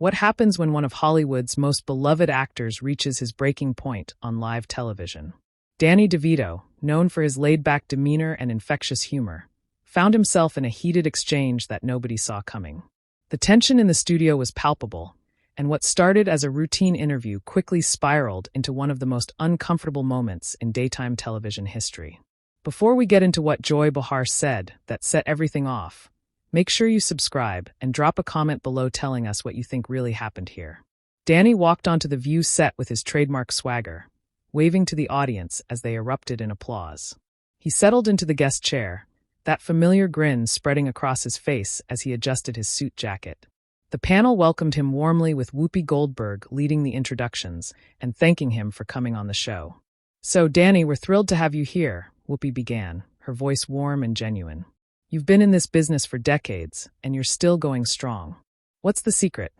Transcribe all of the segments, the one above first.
What happens when one of Hollywood's most beloved actors reaches his breaking point on live television? Danny DeVito, known for his laid-back demeanor and infectious humor, found himself in a heated exchange that nobody saw coming. The tension in the studio was palpable, and what started as a routine interview quickly spiraled into one of the most uncomfortable moments in daytime television history. Before we get into what Joy Behar said that set everything off, make sure you subscribe and drop a comment below telling us what you think really happened here. Danny walked onto the View set with his trademark swagger, waving to the audience as they erupted in applause. He settled into the guest chair, that familiar grin spreading across his face as he adjusted his suit jacket. The panel welcomed him warmly with Whoopi Goldberg leading the introductions and thanking him for coming on the show. "So, Danny, we're thrilled to have you here," Whoopi began, her voice warm and genuine. "You've been in this business for decades, and you're still going strong. What's the secret?"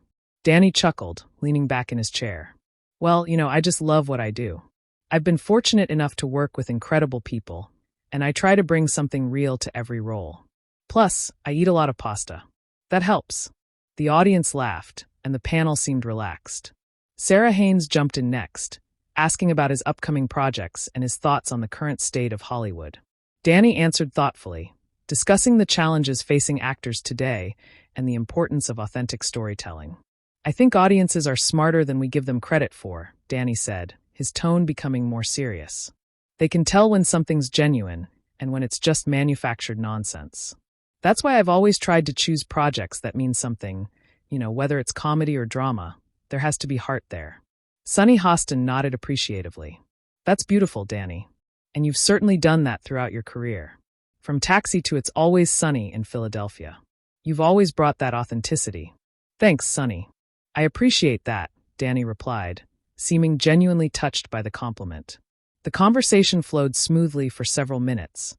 Danny chuckled, leaning back in his chair. "Well, I just love what I do. I've been fortunate enough to work with incredible people, and I try to bring something real to every role. Plus, I eat a lot of pasta. That helps." The audience laughed, and the panel seemed relaxed. Sarah Haynes jumped in next, asking about his upcoming projects and his thoughts on the current state of Hollywood. Danny answered thoughtfully, discussing the challenges facing actors today and the importance of authentic storytelling. "I think audiences are smarter than we give them credit for," Danny said, his tone becoming more serious. "They can tell when something's genuine and when it's just manufactured nonsense. That's why I've always tried to choose projects that mean something, whether it's comedy or drama, there has to be heart there." Sunny Hostin nodded appreciatively. "That's beautiful, Danny. And you've certainly done that throughout your career. From Taxi to It's Always Sunny in Philadelphia. You've always brought that authenticity." "Thanks, Sunny. I appreciate that," Danny replied, seeming genuinely touched by the compliment. The conversation flowed smoothly for several minutes,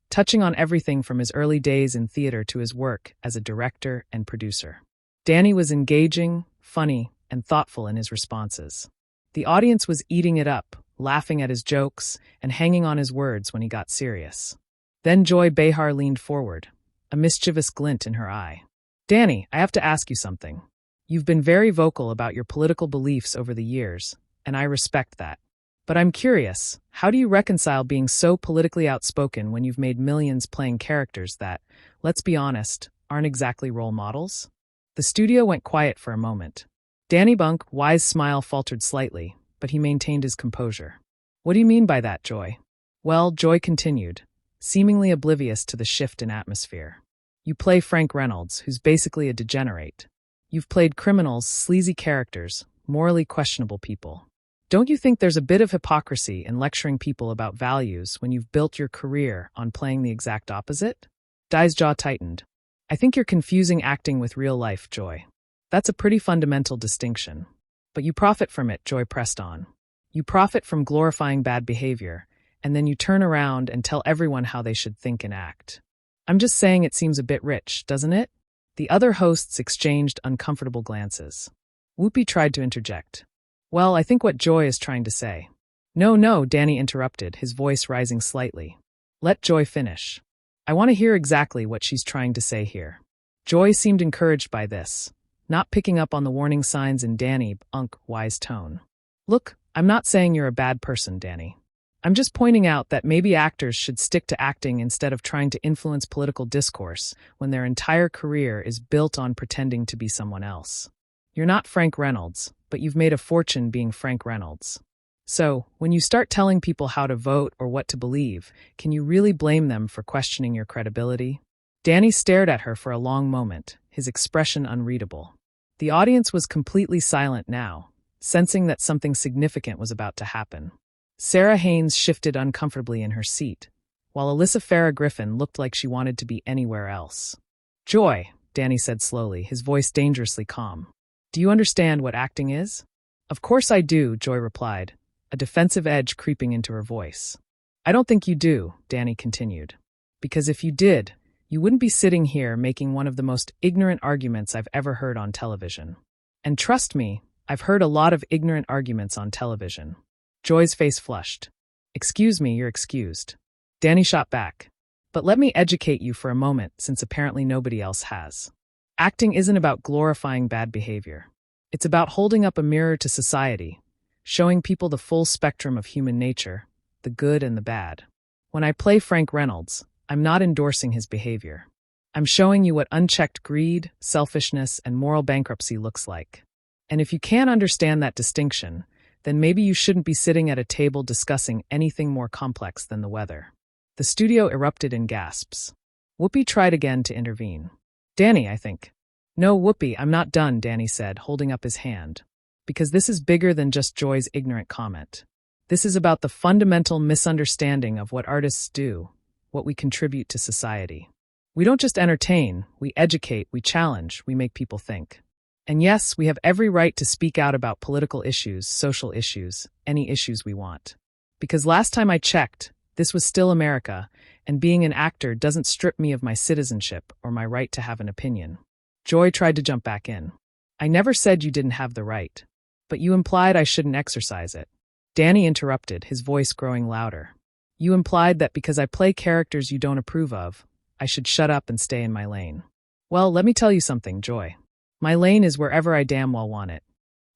touching on everything from his early days in theater to his work as a director and producer. Danny was engaging, funny, and thoughtful in his responses. The audience was eating it up, laughing at his jokes and hanging on his words when he got serious. Then Joy Behar leaned forward, a mischievous glint in her eye. "Danny, I have to ask you something. You've been very vocal about your political beliefs over the years, and I respect that. But I'm curious, how do you reconcile being so politically outspoken when you've made millions playing characters that, let's be honest, aren't exactly role models?" The studio went quiet for a moment. Danny Bunk's wise smile faltered slightly, but he maintained his composure. "What do you mean by that, Joy?" "Well," Joy continued, seemingly oblivious to the shift in atmosphere. "You play Frank Reynolds, who's basically a degenerate. You've played criminals, sleazy characters, morally questionable people. Don't you think there's a bit of hypocrisy in lecturing people about values when you've built your career on playing the exact opposite?" Dai's jaw tightened. "I think you're confusing acting with real life, Joy. That's a pretty fundamental distinction. But you profit from it," Joy pressed on. "You profit from glorifying bad behavior, and then you turn around and tell everyone how they should think and act. I'm just saying it seems a bit rich, doesn't it?" The other hosts exchanged uncomfortable glances. Whoopi tried to interject. "Well, I think what Joy is trying to say." No, Danny interrupted, his voice rising slightly. "Let Joy finish. I want to hear exactly what she's trying to say here." Joy seemed encouraged by this, not picking up on the warning signs in Danny Bunk's wise tone. "Look, I'm not saying you're a bad person, Danny. I'm just pointing out that maybe actors should stick to acting instead of trying to influence political discourse when their entire career is built on pretending to be someone else. You're not Frank Reynolds, but you've made a fortune being Frank Reynolds. So, when you start telling people how to vote or what to believe, can you really blame them for questioning your credibility?" Danny stared at her for a long moment, his expression unreadable. The audience was completely silent now, sensing that something significant was about to happen. Sarah Haynes shifted uncomfortably in her seat, while Alyssa Farah Griffin looked like she wanted to be anywhere else. "Joy," Danny said slowly, his voice dangerously calm. "Do you understand what acting is?" "Of course I do," Joy replied, a defensive edge creeping into her voice. "I don't think you do," Danny continued. "Because if you did, you wouldn't be sitting here making one of the most ignorant arguments I've ever heard on television. And trust me, I've heard a lot of ignorant arguments on television." Joy's face flushed. "Excuse me, you're excused." Danny shot back. "But let me educate you for a moment, since apparently nobody else has. Acting isn't about glorifying bad behavior. It's about holding up a mirror to society, showing people the full spectrum of human nature, the good and the bad. When I play Frank Reynolds, I'm not endorsing his behavior. I'm showing you what unchecked greed, selfishness, and moral bankruptcy looks like. And if you can't understand that distinction, then maybe you shouldn't be sitting at a table discussing anything more complex than the weather. The studio erupted in gasps. Whoopi tried again to intervene. Danny, I think. No, Whoopi, I'm not done, Danny said, holding up his hand. Because this is bigger than just Joy's ignorant comment. This is about the fundamental misunderstanding of what artists do, what we contribute to society. We don't just entertain, we educate, we challenge, we make people think. And yes, we have every right to speak out about political issues, social issues, any issues we want. Because last time I checked, this was still America, and being an actor doesn't strip me of my citizenship or my right to have an opinion. Joy tried to jump back in. I never said you didn't have the right. But you implied I shouldn't exercise it. Danny interrupted, his voice growing louder. You implied that because I play characters you don't approve of, I should shut up and stay in my lane. Well, let me tell you something, Joy. My lane is wherever I damn well want it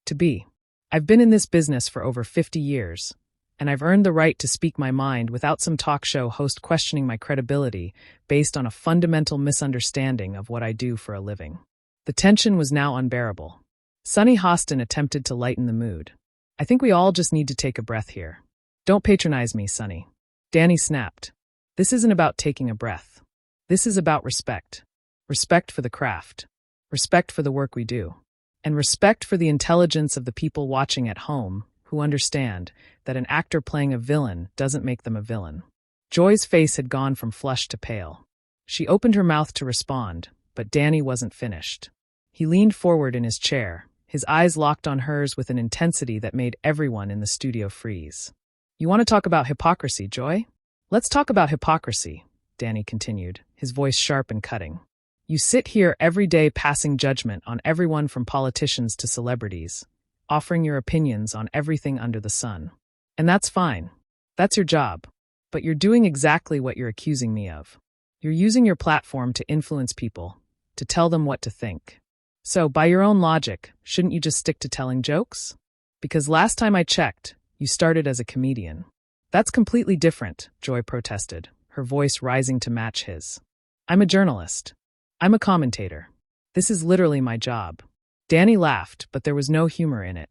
to be. I've been in this business for over 50 years, and I've earned the right to speak my mind without some talk show host questioning my credibility based on a fundamental misunderstanding of what I do for a living. The tension was now unbearable. Sunny Hostin attempted to lighten the mood. I think we all just need to take a breath here. Don't patronize me, Sunny. Danny snapped. This isn't about taking a breath. This is about respect. Respect for the craft. Respect for the work we do. And respect for the intelligence of the people watching at home who understand that an actor playing a villain doesn't make them a villain. Joy's face had gone from flushed to pale. She opened her mouth to respond, but Danny wasn't finished. He leaned forward in his chair, his eyes locked on hers with an intensity that made everyone in the studio freeze. You want to talk about hypocrisy, Joy? Let's talk about hypocrisy, Danny continued, his voice sharp and cutting. You sit here every day passing judgment on everyone from politicians to celebrities, offering your opinions on everything under the sun. And that's fine. That's your job. But you're doing exactly what you're accusing me of. You're using your platform to influence people, to tell them what to think. So, by your own logic, shouldn't you just stick to telling jokes? Because last time I checked, you started as a comedian. That's completely different, Joy protested, her voice rising to match his. I'm a journalist. I'm a commentator. This is literally my job. Danny laughed, but there was no humor in it.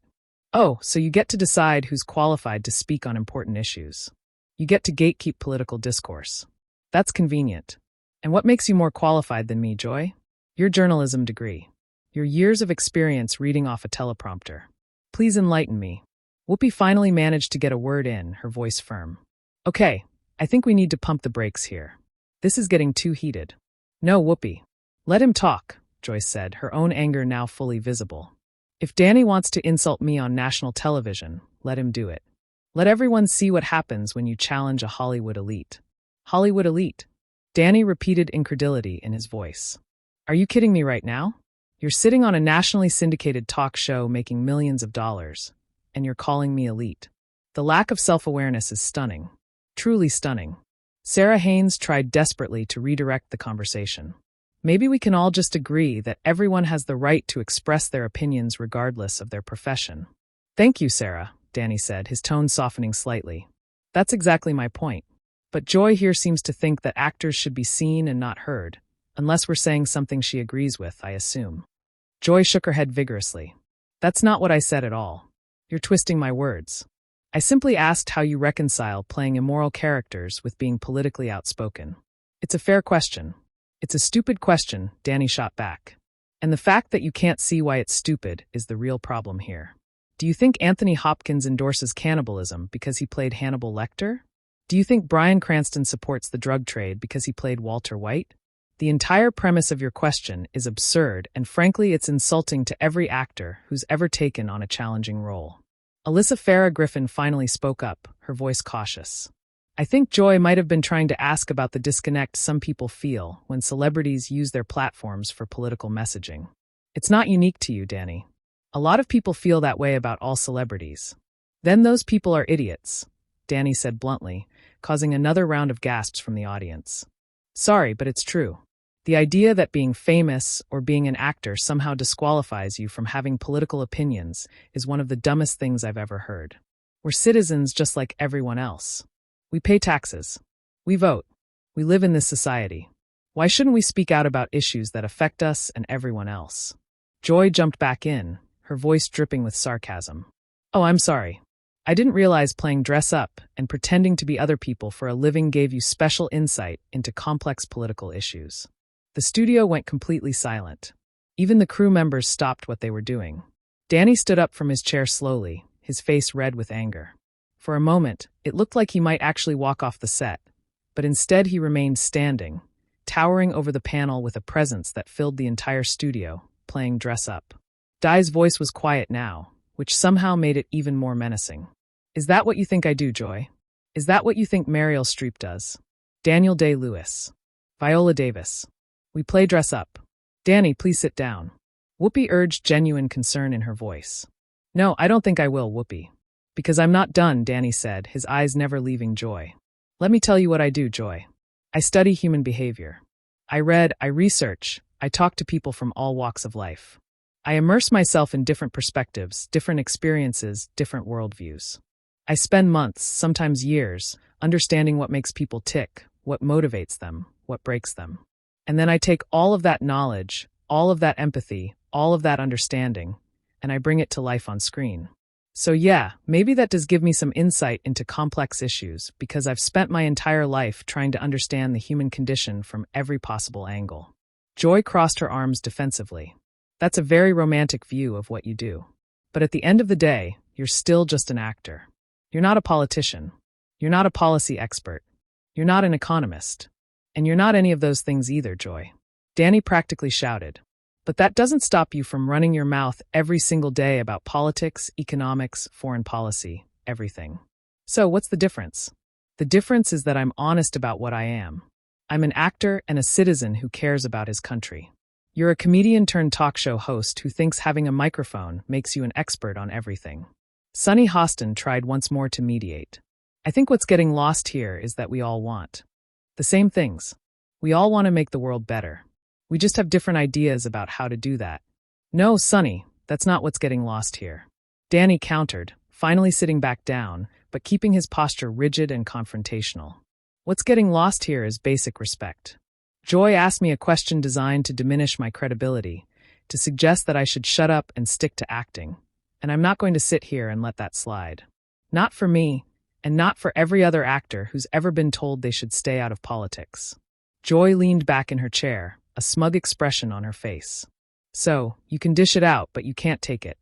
Oh, so you get to decide who's qualified to speak on important issues. You get to gatekeep political discourse. That's convenient. And what makes you more qualified than me, Joy? Your journalism degree. Your years of experience reading off a teleprompter. Please enlighten me. Whoopi finally managed to get a word in, her voice firm. Okay, I think we need to pump the brakes here. This is getting too heated. No, Whoopi. Let him talk, Joyce said, her own anger now fully visible. If Danny wants to insult me on national television, let him do it. Let everyone see what happens when you challenge a Hollywood elite. Hollywood elite. Danny repeated incredulity in his voice. Are you kidding me right now? You're sitting on a nationally syndicated talk show making millions of dollars, and you're calling me elite. The lack of self-awareness is stunning. Truly stunning. Sarah Haynes tried desperately to redirect the conversation. Maybe we can all just agree that everyone has the right to express their opinions regardless of their profession. Thank you, Sarah, Danny said, his tone softening slightly. That's exactly my point. But Joy here seems to think that actors should be seen and not heard, unless we're saying something she agrees with, I assume. Joy shook her head vigorously. That's not what I said at all. You're twisting my words. I simply asked how you reconcile playing immoral characters with being politically outspoken. It's a fair question. It's a stupid question, Danny shot back. And the fact that you can't see why it's stupid is the real problem here. Do you think Anthony Hopkins endorses cannibalism because he played Hannibal Lecter? Do you think Bryan Cranston supports the drug trade because he played Walter White? The entire premise of your question is absurd, and frankly, it's insulting to every actor who's ever taken on a challenging role. Alyssa Farah Griffin finally spoke up, her voice cautious. I think Joy might have been trying to ask about the disconnect some people feel when celebrities use their platforms for political messaging. It's not unique to you, Danny. A lot of people feel that way about all celebrities. Then those people are idiots, Danny said bluntly, causing another round of gasps from the audience. Sorry, but it's true. The idea that being famous or being an actor somehow disqualifies you from having political opinions is one of the dumbest things I've ever heard. We're citizens just like everyone else. We pay taxes. We vote. We live in this society. Why shouldn't we speak out about issues that affect us and everyone else? Joy jumped back in, her voice dripping with sarcasm. Oh, I'm sorry. I didn't realize playing dress up and pretending to be other people for a living gave you special insight into complex political issues. The studio went completely silent. Even the crew members stopped what they were doing. Danny stood up from his chair slowly, his face red with anger. For a moment, it looked like he might actually walk off the set, but instead he remained standing, towering over the panel with a presence that filled the entire studio, playing dress up. Di's voice was quiet now, which somehow made it even more menacing. Is that what you think I do, Joy? Is that what you think Meryl Streep does? Daniel Day-Lewis. Viola Davis. We play dress up. Danny, please sit down. Whoopi urged genuine concern in her voice. No, I don't think I will, Whoopi. Because I'm not done, Danny said, his eyes never leaving Joy. Let me tell you what I do, Joy. I study human behavior. I read, I research, I talk to people from all walks of life. I immerse myself in different perspectives, different experiences, different worldviews. I spend months, sometimes years, understanding what makes people tick, what motivates them, what breaks them. And then I take all of that knowledge, all of that empathy, all of that understanding, and I bring it to life on screen. So yeah, maybe that does give me some insight into complex issues because I've spent my entire life trying to understand the human condition from every possible angle. Joy crossed her arms defensively. That's a very romantic view of what you do. But at the end of the day, you're still just an actor. You're not a politician. You're not a policy expert. You're not an economist. And you're not any of those things either, Joy. Danny practically shouted. But that doesn't stop you from running your mouth every single day about politics, economics, foreign policy, everything. So what's the difference? The difference is that I'm honest about what I am. I'm an actor and a citizen who cares about his country. You're a comedian turned talk show host who thinks having a microphone makes you an expert on everything. Sunny Hostin tried once more to mediate. I think what's getting lost here is that we all want the same things. We all want to make the world better. We just have different ideas about how to do that. No, Sunny, that's not what's getting lost here. Danny countered, finally sitting back down, but keeping his posture rigid and confrontational. What's getting lost here is basic respect. Joy asked me a question designed to diminish my credibility, to suggest that I should shut up and stick to acting. And I'm not going to sit here and let that slide. Not for me, and not for every other actor who's ever been told they should stay out of politics. Joy leaned back in her chair, a smug expression on her face. So, you can dish it out, but you can't take it.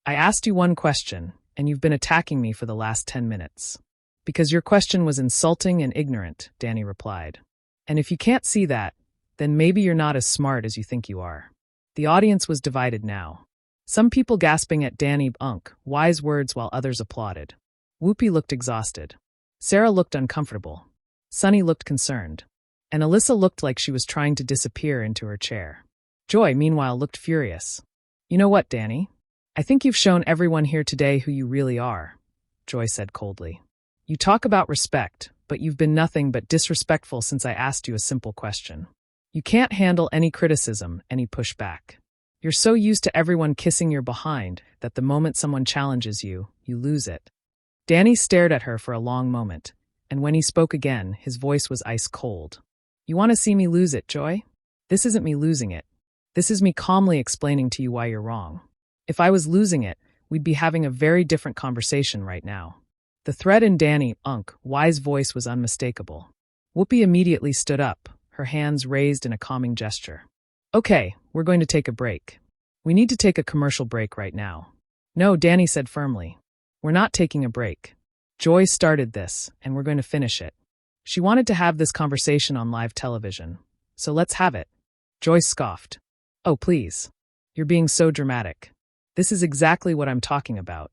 I asked you one question, and you've been attacking me for the last 10 minutes. Because your question was insulting and ignorant, Danny replied. And if you can't see that, then maybe you're not as smart as you think you are. The audience was divided now. Some people gasping at Danny Unk, wise words while others applauded. Whoopi looked exhausted. Sarah looked uncomfortable. Sunny looked concerned. And Alyssa looked like she was trying to disappear into her chair. Joy, meanwhile, looked furious. You know what, Danny? I think you've shown everyone here today who you really are, Joy said coldly. You talk about respect, but you've been nothing but disrespectful since I asked you a simple question. You can't handle any criticism, any pushback. You're so used to everyone kissing your behind that the moment someone challenges you, you lose it. Danny stared at her for a long moment, and when he spoke again, his voice was ice cold. You want to see me lose it, Joy? This isn't me losing it. This is me calmly explaining to you why you're wrong. If I was losing it, we'd be having a very different conversation right now. The threat in Danny Unk, wise voice was unmistakable. Whoopi immediately stood up, her hands raised in a calming gesture. Okay, we're going to take a break. We need to take a commercial break right now. No, Danny said firmly. We're not taking a break. Joy started this, and we're going to finish it. She wanted to have this conversation on live television, so let's have it. Joy scoffed. Oh, please. You're being so dramatic. This is exactly what I'm talking about.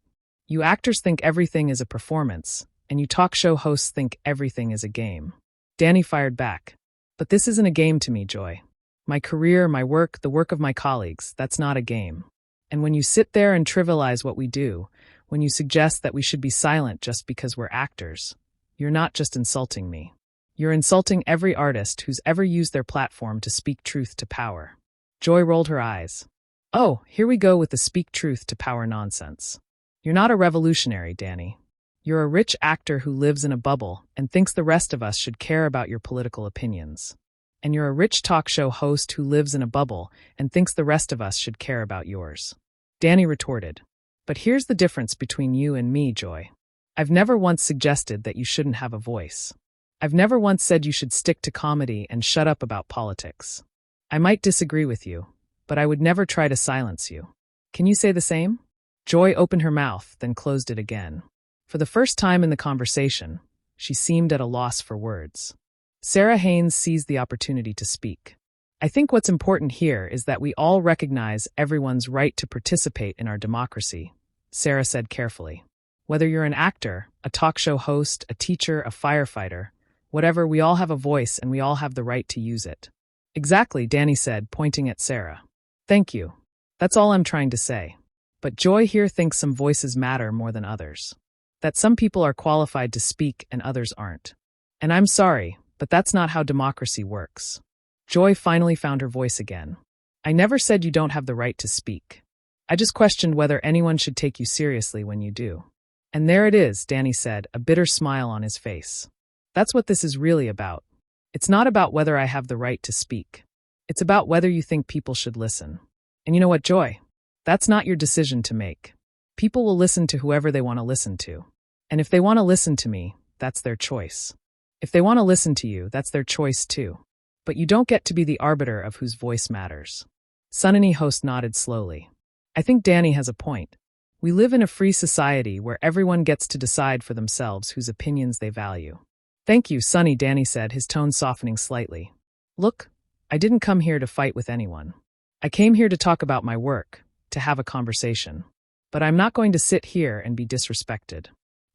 You actors think everything is a performance, and you talk show hosts think everything is a game. Danny fired back. But this isn't a game to me, Joy. My career, my work, the work of my colleagues, that's not a game. And when you sit there and trivialize what we do, when you suggest that we should be silent just because we're actors, you're not just insulting me. You're insulting every artist who's ever used their platform to speak truth to power. Joy rolled her eyes. Oh, here we go with the speak truth to power nonsense. You're not a revolutionary, Danny. You're a rich actor who lives in a bubble and thinks the rest of us should care about your political opinions. And you're a rich talk show host who lives in a bubble and thinks the rest of us should care about yours. Danny retorted. But here's the difference between you and me, Joy. I've never once suggested that you shouldn't have a voice. I've never once said you should stick to comedy and shut up about politics. I might disagree with you, but I would never try to silence you. Can you say the same? Joy opened her mouth, then closed it again. For the first time in the conversation, she seemed at a loss for words. Sarah Haynes seized the opportunity to speak. I think what's important here is that we all recognize everyone's right to participate in our democracy, Sarah said carefully. Whether you're an actor, a talk show host, a teacher, a firefighter, whatever, we all have a voice and we all have the right to use it. Exactly, Danny said, pointing at Sarah. Thank you. That's all I'm trying to say. But Joy here thinks some voices matter more than others. That some people are qualified to speak and others aren't. And I'm sorry, but that's not how democracy works. Joy finally found her voice again. I never said you don't have the right to speak. I just questioned whether anyone should take you seriously when you do. And there it is, Danny said, a bitter smile on his face. That's what this is really about. It's not about whether I have the right to speak. It's about whether you think people should listen. And you know what, Joy? That's not your decision to make. People will listen to whoever they want to listen to. And if they want to listen to me, that's their choice. If they want to listen to you, that's their choice too. But you don't get to be the arbiter of whose voice matters. Sunny host nodded slowly. I think Danny has a point. We live in a free society where everyone gets to decide for themselves whose opinions they value. Thank you, Sunny, Danny said, his tone softening slightly. Look, I didn't come here to fight with anyone. I came here to talk about my work, to have a conversation. But I'm not going to sit here and be disrespected.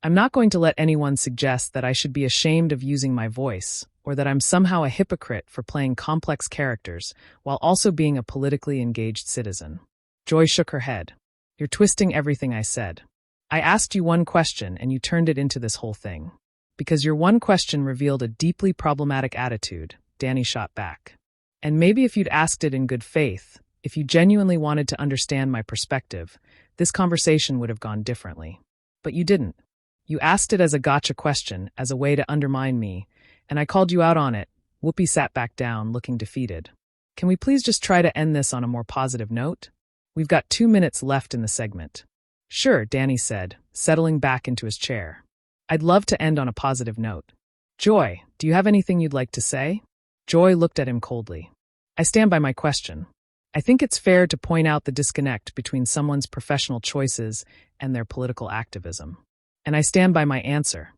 I'm not going to let anyone suggest that I should be ashamed of using my voice, or that I'm somehow a hypocrite for playing complex characters while also being a politically engaged citizen. Joy shook her head. You're twisting everything I said. I asked you one question and you turned it into this whole thing. Because your one question revealed a deeply problematic attitude, Danny shot back. And maybe if you'd asked it in good faith, if you genuinely wanted to understand my perspective, this conversation would have gone differently. But you didn't. You asked it as a gotcha question, as a way to undermine me, and I called you out on it. Whoopi sat back down, looking defeated. Can we please just try to end this on a more positive note? We've got 2 minutes left in the segment. Sure, Danny said, settling back into his chair. I'd love to end on a positive note. Joy, do you have anything you'd like to say? Joy looked at him coldly. I stand by my question. I think it's fair to point out the disconnect between someone's professional choices and their political activism. And I stand by my answer.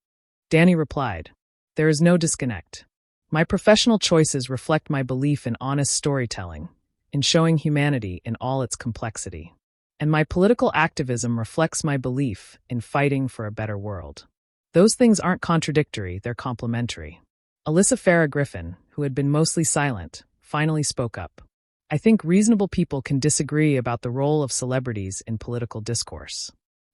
Danny replied, there is no disconnect. My professional choices reflect my belief in honest storytelling, in showing humanity in all its complexity. And my political activism reflects my belief in fighting for a better world. Those things aren't contradictory, they're complementary. Alyssa Farah Griffin, who had been mostly silent, finally spoke up. I think reasonable people can disagree about the role of celebrities in political discourse.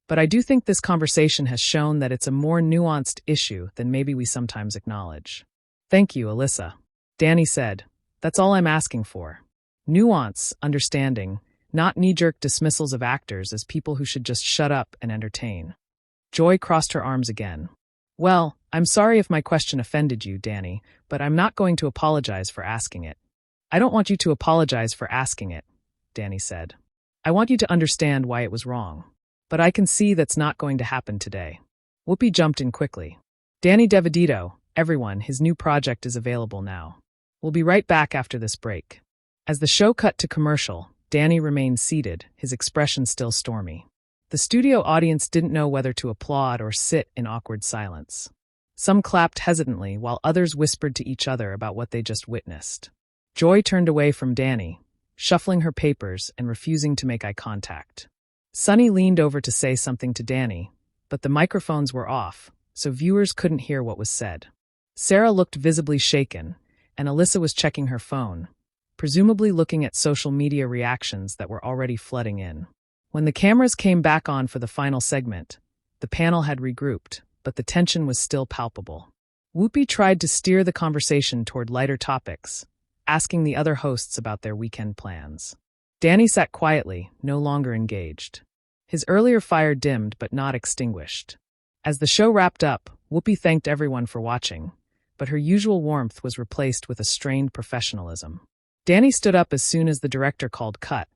But I do think this conversation has shown that it's a more nuanced issue than maybe we sometimes acknowledge. Thank you, Alyssa. Danny said, that's all I'm asking for. Nuance, understanding, not knee-jerk dismissals of actors as people who should just shut up and entertain. Joy crossed her arms again. Well, I'm sorry if my question offended you, Danny, but I'm not going to apologize for asking it. I don't want you to apologize for asking it, Danny said. I want you to understand why it was wrong. But I can see that's not going to happen today. Whoopi jumped in quickly. Danny DeVito, everyone, his new project is available now. We'll be right back after this break. As the show cut to commercial, Danny remained seated, his expression still stormy. The studio audience didn't know whether to applaud or sit in awkward silence. Some clapped hesitantly while others whispered to each other about what they just witnessed. Joy turned away from Danny, shuffling her papers and refusing to make eye contact. Sunny leaned over to say something to Danny, but the microphones were off, so viewers couldn't hear what was said. Sarah looked visibly shaken, and Alyssa was checking her phone, presumably looking at social media reactions that were already flooding in. When the cameras came back on for the final segment, the panel had regrouped, but the tension was still palpable. Whoopi tried to steer the conversation toward lighter topics, asking the other hosts about their weekend plans. Danny sat quietly, no longer engaged. His earlier fire dimmed but not extinguished. As the show wrapped up, Whoopi thanked everyone for watching, but her usual warmth was replaced with a strained professionalism. Danny stood up as soon as the director called cut,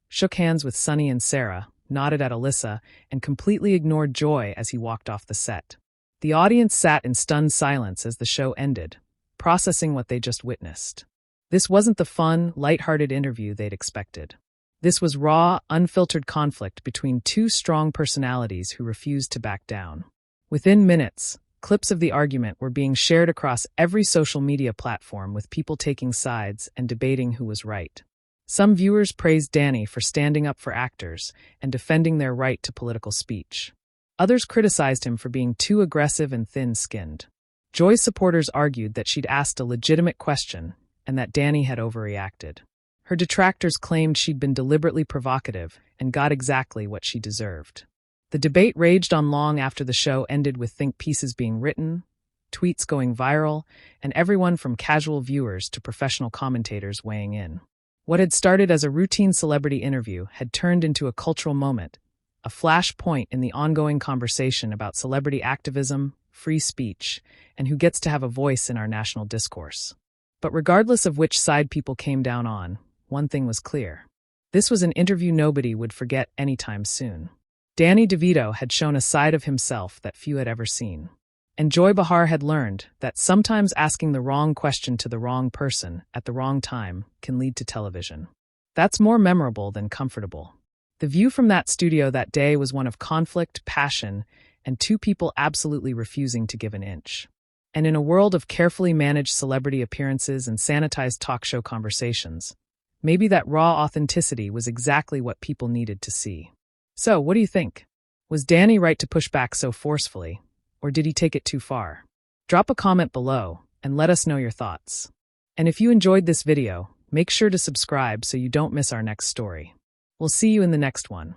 shook hands with Sunny and Sarah, nodded at Alyssa, and completely ignored Joy as he walked off the set. The audience sat in stunned silence as the show ended, processing what they just witnessed. This wasn't the fun, lighthearted interview they'd expected. This was raw, unfiltered conflict between two strong personalities who refused to back down. Within minutes, clips of the argument were being shared across every social media platform with people taking sides and debating who was right. Some viewers praised Danny for standing up for actors and defending their right to political speech. Others criticized him for being too aggressive and thin-skinned. Joy's supporters argued that she'd asked a legitimate question and that Danny had overreacted. Her detractors claimed she'd been deliberately provocative and got exactly what she deserved. The debate raged on long after the show ended, with think pieces being written, tweets going viral, and everyone from casual viewers to professional commentators weighing in. What had started as a routine celebrity interview had turned into a cultural moment, a flashpoint in the ongoing conversation about celebrity activism, free speech, and who gets to have a voice in our national discourse. But regardless of which side people came down on, one thing was clear. This was an interview nobody would forget anytime soon. Danny DeVito had shown a side of himself that few had ever seen. And Joy Behar had learned that sometimes asking the wrong question to the wrong person at the wrong time can lead to television. That's more memorable than comfortable. The view from that studio that day was one of conflict, passion, and two people absolutely refusing to give an inch. And in a world of carefully managed celebrity appearances and sanitized talk show conversations, maybe that raw authenticity was exactly what people needed to see. So, what do you think? Was Danny right to push back so forcefully, or did he take it too far? Drop a comment below and let us know your thoughts. And if you enjoyed this video, make sure to subscribe so you don't miss our next story. We'll see you in the next one.